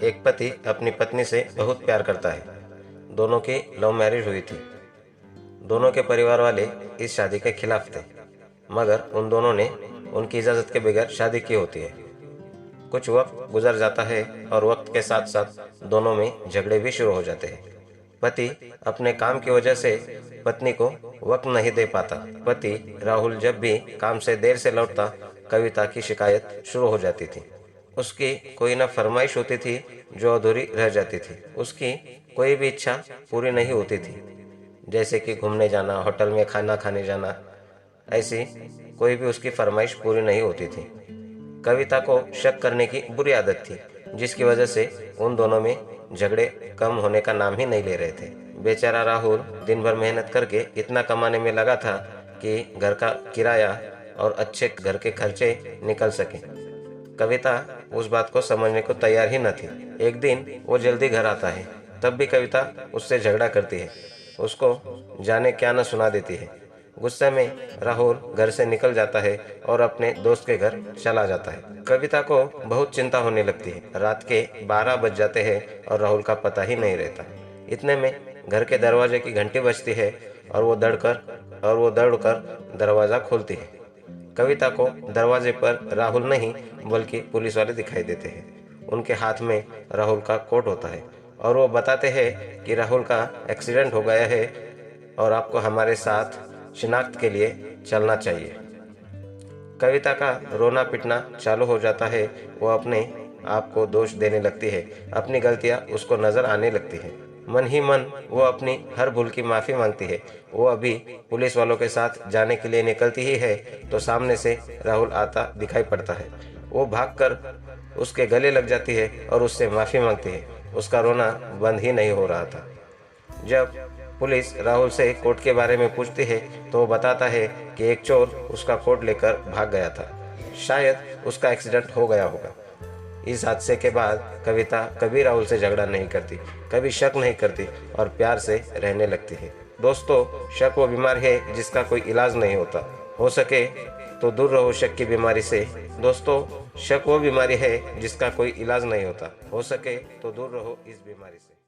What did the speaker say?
एक पति अपनी पत्नी से बहुत प्यार करता है। दोनों की लव मैरिज हुई थी। दोनों के परिवार वाले इस शादी के खिलाफ थे, मगर उन दोनों ने उनकी इजाज़त के बगैर शादी की होती है। कुछ वक्त गुजर जाता है और वक्त के साथ साथ दोनों में झगड़े भी शुरू हो जाते हैं। पति अपने काम की वजह से पत्नी को वक्त नहीं दे पाता। पति राहुल जब भी काम से देर से लौटता, कविता की शिकायत शुरू हो जाती थी। उसकी कोई न फरमाइश होती थी जो अधूरी रह जाती थी। उसकी कोई भी इच्छा पूरी नहीं होती थी, जैसे कि घूमने जाना, होटल में खाना खाने जाना। ऐसी कोई भी उसकी फरमाइश पूरी नहीं होती थी। कविता को शक करने की बुरी आदत थी, जिसकी वजह से उन दोनों में झगड़े कम होने का नाम ही नहीं ले रहे थे। बेचारा राहुल दिन भर मेहनत करके इतना कमाने में लगा था कि घर का किराया और अच्छे घर के खर्चे निकल सके। कविता उस बात को समझने को तैयार ही न थी। एक दिन वो जल्दी घर आता है, तब भी कविता उससे झगड़ा करती है। उसको जाने क्या न सुना देती है। गुस्से में राहुल घर से निकल जाता है और अपने दोस्त के घर चला जाता है। कविता को बहुत चिंता होने लगती है। रात के 12 बज जाते हैं और राहुल का पता ही नहीं रहता। इतने में घर के दरवाजे की घंटी बजती है और वो दौड़कर दरवाज़ा खोलती है। कविता को दरवाजे पर राहुल नहीं बल्कि पुलिस वाले दिखाई देते हैं। उनके हाथ में राहुल का कोट होता है और वो बताते हैं कि राहुल का एक्सीडेंट हो गया है और आपको हमारे साथ शिनाख्त के लिए चलना चाहिए। कविता का रोना पिटना चालू हो जाता है। वो अपने आप को दोष देने लगती है। अपनी गलतियां उसको नजर आने लगती है। मन ही मन वो अपनी हर भूल की माफ़ी मांगती है। वो अभी पुलिस वालों के साथ जाने के लिए निकलती ही है तो सामने से राहुल आता दिखाई पड़ता है। वो भागकर उसके गले लग जाती है और उससे माफ़ी मांगती है। उसका रोना बंद ही नहीं हो रहा था। जब पुलिस राहुल से कोर्ट के बारे में पूछती है तो वो बताता है कि एक चोर उसका कोट लेकर भाग गया था। शायद उसका एक्सीडेंट हो गया होगा। इस हादसे के बाद कविता कभी राहुल से झगड़ा नहीं करती, कभी शक नहीं करती और प्यार से रहने लगती है। दोस्तों, शक वो बीमारी है जिसका कोई इलाज नहीं होता। हो सके तो दूर रहो शक की बीमारी से। दोस्तों, शक वो बीमारी है जिसका कोई इलाज नहीं होता। हो सके तो दूर रहो इस बीमारी से।